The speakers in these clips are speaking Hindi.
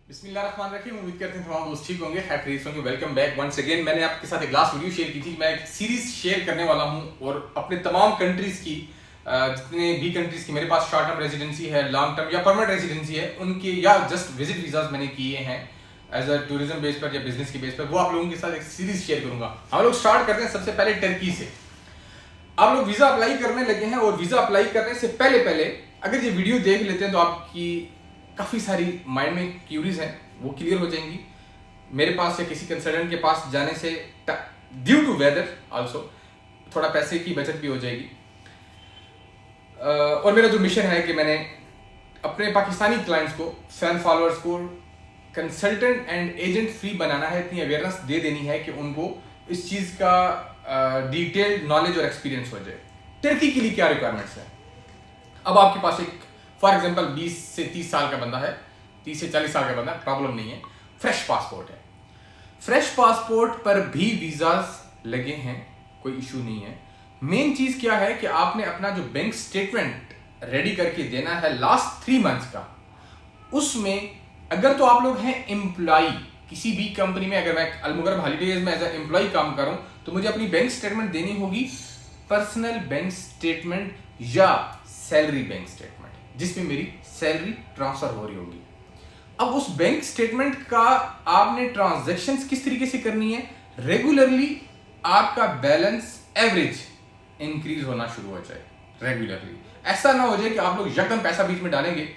बिस्मिल्लाहिर्रहमानिर्रहीम। उम्मीद करते हैं तमाम दोस्त ठीक होंगे, खैरियत होंगे। Welcome back once again. मैंने आपके साथ एक लास्ट वीडियो शेयर की थी। मैं एक सीरीज शेयर करने वाला हूं और अपने तमाम कंट्रीज की जितने भी कंट्रीज की मेरे पास शॉर्ट टर्म रेजिडेंसी है, लॉन्ग टर्म या परमानेंट रेजिडेंसी है, उनके या जस्ट विजिट वीजाज मैंने किए हैं एज अ टूरिज्म बेस पर या बिजनेस की बेस पर, वो आप लोगों के साथ एक सीरीज शेयर करूंगा। हम लोग स्टार्ट करते हैं सबसे पहले टर्की से। आप लोग वीजा अप्लाई करने लगे हैं और वीजा अप्लाई करने से पहले पहले अगर ये वीडियो देख लेते हैं तो आपकी काफ़ी सारी माइंड में क्यूरीज हैं, वो क्लियर हो जाएंगी। मेरे पास या किसी कंसल्टेंट के पास जाने से ड्यू टू वेदर आल्सो थोड़ा पैसे की बचत भी हो जाएगी। और मेरा जो मिशन है कि मैंने अपने पाकिस्तानी क्लाइंट्स को, फैन फॉलोअर्स को कंसल्टेंट एंड एजेंट फ्री बनाना है, इतनी अवेयरनेस दे देनी है कि उनको इस चीज़ का डिटेल्ड नॉलेज और एक्सपीरियंस हो जाए। टर्की के लिए क्या रिक्वायरमेंट्स है? अब आपके पास एक फॉर एग्जांपल 20 से 30 साल का बंदा है, 30 से 40 साल का बंदा, प्रॉब्लम नहीं है, फ्रेश पासपोर्ट है। फ्रेश पासपोर्ट पर भी वीजाज लगे हैं, कोई इशू नहीं है। मेन चीज क्या है कि आपने अपना जो बैंक स्टेटमेंट रेडी करके देना है लास्ट 3 मंथ्स का। उसमें अगर तो आप लोग हैं एम्प्लॉय किसी भी कंपनी में, अगर मैं अलमुगरब हॉलीडेज में एज ए एम्प्लॉय काम करूं तो मुझे अपनी बैंक स्टेटमेंट देनी होगी, पर्सनल बैंक स्टेटमेंट या सैलरी बैंक स्टेटमेंट, जिसमें मेरी सैलरी ट्रांसफर हो रही होगी। अब उस बैंक स्टेटमेंट का आपने ट्रांजैक्शंस किस तरीके से करनी है? रेगुलरली आपका बैलेंस एवरेज इंक्रीज होना शुरू हो जाए रेगुलरली। ऐसा ना हो जाए कि आप लोग यकदम पैसा बीच में डालेंगे,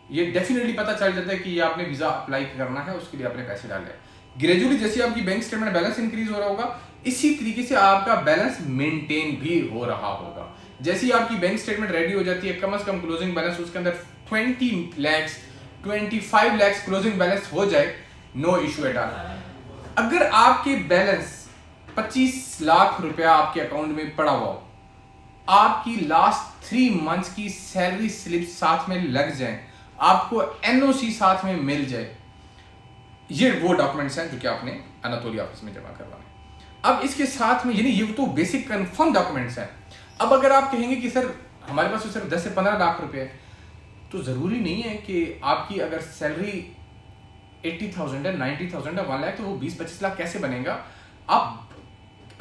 ये डेफिनेटली पता चल जाता है कि ये आपने वीजा अप्लाई करना है, उसके लिए आपने पैसे डाले हैं। ग्रेजुअली जैसे आपकी बैंक स्टेटमेंट बैलेंस इंक्रीज हो रहा होगा, इसी तरीके से आपका बैलेंस मेंटेन भी हो रहा होगा। जैसे ही आपकी बैंक स्टेटमेंट रेडी हो जाती है, कम से कम क्लोजिंग बैलेंस उसके अंदर 20 लाख 25 लाख क्लोजिंग बैलेंस हो जाए, नो इशू एट ऑल। अगर आपके बैलेंस 25 लाख रुपया आपके अकाउंट में पड़ा हुआ हो, आपकी लास्ट 3 मंथ्स की सैलरी स्लिप साथ में लग जाए, आपको एनओसी साथ में मिल जाए, ये वो डॉक्यूमेंट्स हैं जो कि आपने अनातोली ऑफिस में जमा करवाने। अब इसके साथ में ये तो बेसिक कंफर्म डॉक्यूमेंट्स हैं। अब अगर आप कहेंगे कि सर हमारे पास तो सिर्फ 10 से 15 लाख रुपए है, तो जरूरी नहीं है कि आपकी अगर सैलरी 80,000 है, 90,000 है, 1 लाख, तो वो 20-25 लाख कैसे बनेगा? आप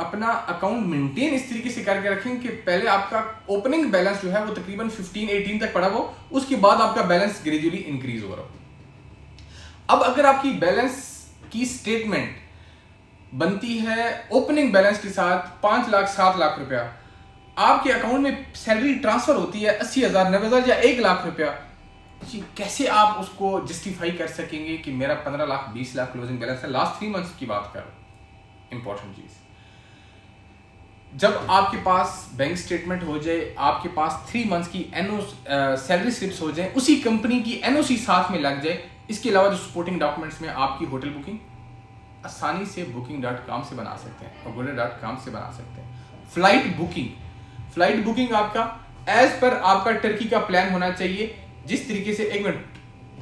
अपना अकाउंट मेंटेन इस तरीके से करके रखें कि पहले आपका ओपनिंग बैलेंस जो है वो तकरीबन 15-18 तक पड़ा हो, उसके बाद आपका बैलेंस ग्रेजुअली इंक्रीज हो रहा हो। अब अगर आपकी बैलेंस की स्टेटमेंट बनती है ओपनिंग बैलेंस के साथ 5 लाख 7 लाख रुपया, आपके अकाउंट में सैलरी ट्रांसफर होती है 80,000 90,000 या 1 लाख रुपया, कैसे आप उसको जस्टिफाई कर सकेंगे कि मेरा 15 लाख 20 लाख क्लोजिंग बैलेंस है? लास्ट 3 मंथ्स की बात करो। इंपॉर्टेंट चीज, जब आपके पास बैंक स्टेटमेंट हो जाए, आपके पास 3 मंथ्स की सैलरी स्लिप्स हो जाए, उसी कंपनी की एनओसी साथ में लग जाए, इसके अलावा जो सपोर्टिंग डॉक्यूमेंट्स में आपकी होटल बुकिंग आसानी से booking.com से बना सकते हैं, agoda.com से बना सकते हैं। फ्लाइट बुकिंग आपका एज पर आपका टर्की का प्लान होना चाहिए, जिस तरीके से, एक मिनट,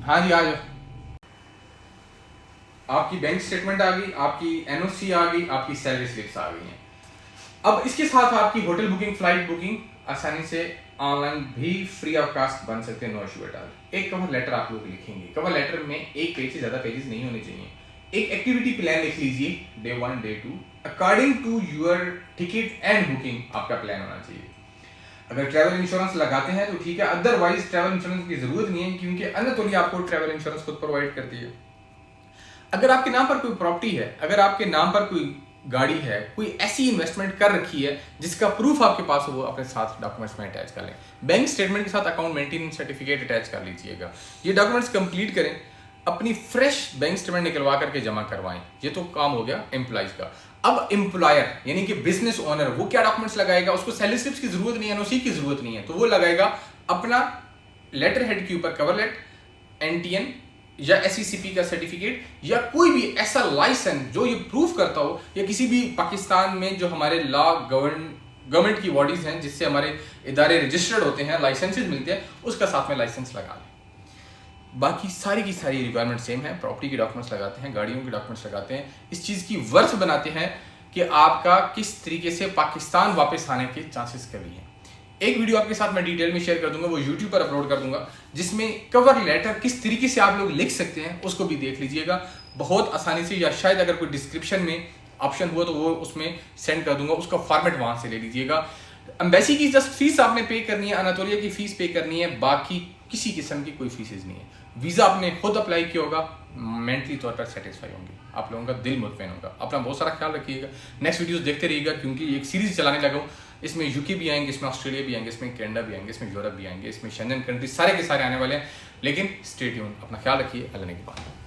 हाँ जी आ जाओ। आपकी बैंक स्टेटमेंट आ गई, आपकी एनओसी आ गई, आपकी सैलरी स्लिप्स आ गई हैं। अब इसके साथ आपकी होटल बुकिंग, फ्लाइट बुकिंग आसानी से ऑनलाइन भी फ्री ऑफ कास्ट बन सकते हैं, नो इशू एट ऑल। एक कवर लेटर आप लोग लिखेंगे, कवर लेटर में एक पेज से ज्यादा पेजेस नहीं होने चाहिए। एक एक्टिविटी प्लान लिख लीजिए, day 1 day 2 according to your ticket and booking आपका प्लान होना चाहिए। अगर ट्रैवल इंश्योरेंस लगाते हैं तो ठीक है, अदरवाइज ट्रैवल इंश्योरेंस की जरूरत नहीं है, क्योंकि अनातोली आपको ट्रैवल इंश्योरेंस खुद प्रोवाइड करती है। अगर आपके नाम पर कोई प्रॉपर्टी है, अगर आपके नाम पर कोई गाड़ी है, कोई ऐसी इन्वेस्टमेंट कर रखी है जिसका प्रूफ आपके पास हो, वो अपने साथ डॉक्यूमेंट्स में अटैच कर लें। बैंक स्टेटमेंट के साथ अकाउंट मेंटेनेंस सर्टिफिकेट अटैच कर लीजिएगा। ये डॉक्यूमेंट्स कंप्लीट करें, अपनी फ्रेश बैंक स्टेटमेंट निकलवा करके जमा करवाएं। ये तो काम हो गया एम्प्लॉयज का। अब एम्प्लॉयर यानी कि बिजनेस ओनर, वो क्या डॉक्यूमेंट्स लगाएगा? उसको सैलरी स्लिप्स की जरूरत नहीं है, एनओसी की जरूरत नहीं है, तो वो लगाएगा अपना लेटर हेड के ऊपर कवर लेट, एनटीएन या एसईसीपी का सर्टिफिकेट, या कोई भी ऐसा लाइसेंस जो ये प्रूफ करता हो, या किसी भी पाकिस्तान में जो हमारे लॉ गवर्नमेंट की बॉडीज हैं जिससे हमारे इदारे रजिस्टर्ड होते हैं, लाइसेंसेज मिलते हैं, उसका साथ में लाइसेंस लगा लें। बाकी सारी की सारी रिक्वायरमेंट सेम है। प्रॉपर्टी के डॉक्यूमेंट्स लगाते हैं, गाड़ियों के डॉक्यूमेंट्स लगाते हैं, इस चीज़ की वर्थ बनाते हैं कि आपका किस तरीके से पाकिस्तान वापस आने के चांसेस कभी हैं। एक वीडियो आपके साथ मैं डिटेल में शेयर कर दूंगा, वो यूट्यूब पर अपलोड कर दूंगा, जिसमें कवर लेटर किस तरीके से आप लोग लिख सकते हैं उसको भी देख लीजिएगा बहुत आसानी से, या शायद अगर कोई डिस्क्रिप्शन में ऑप्शन हुआ तो वो उसमें सेंड कर दूंगा, उसका फॉर्मेट वहां से ले लीजिएगा। एम्बेसी की जस्ट फीस आपने पे करनी है, अनातोलिया की फीस पे करनी है, बाकी किसी किस्म की कोई फीसेज नहीं है। वीज़ा आपने खुद अप्लाई किया होगा, मेंटली तौर पर सेटिस्फाई होंगे, आप लोगों का दिल मुतमईन होगा। अपना बहुत सारा ख्याल रखिएगा, नेक्स्ट वीडियोस देखते रहिएगा क्योंकि एक सीरीज चलाने लगा हूँ, इसमें यूके भी आएंगे, इसमें ऑस्ट्रेलिया भी आएंगे, इसमें कनाडा भी आएंगे, इसमें यूरोप भी आएंगे, इसमें शेंजन कंट्री सारे के सारे आने वाले हैं। लेकिन स्टे ट्यून, अपना ख्याल रखिए, अल्लाह ने की बात।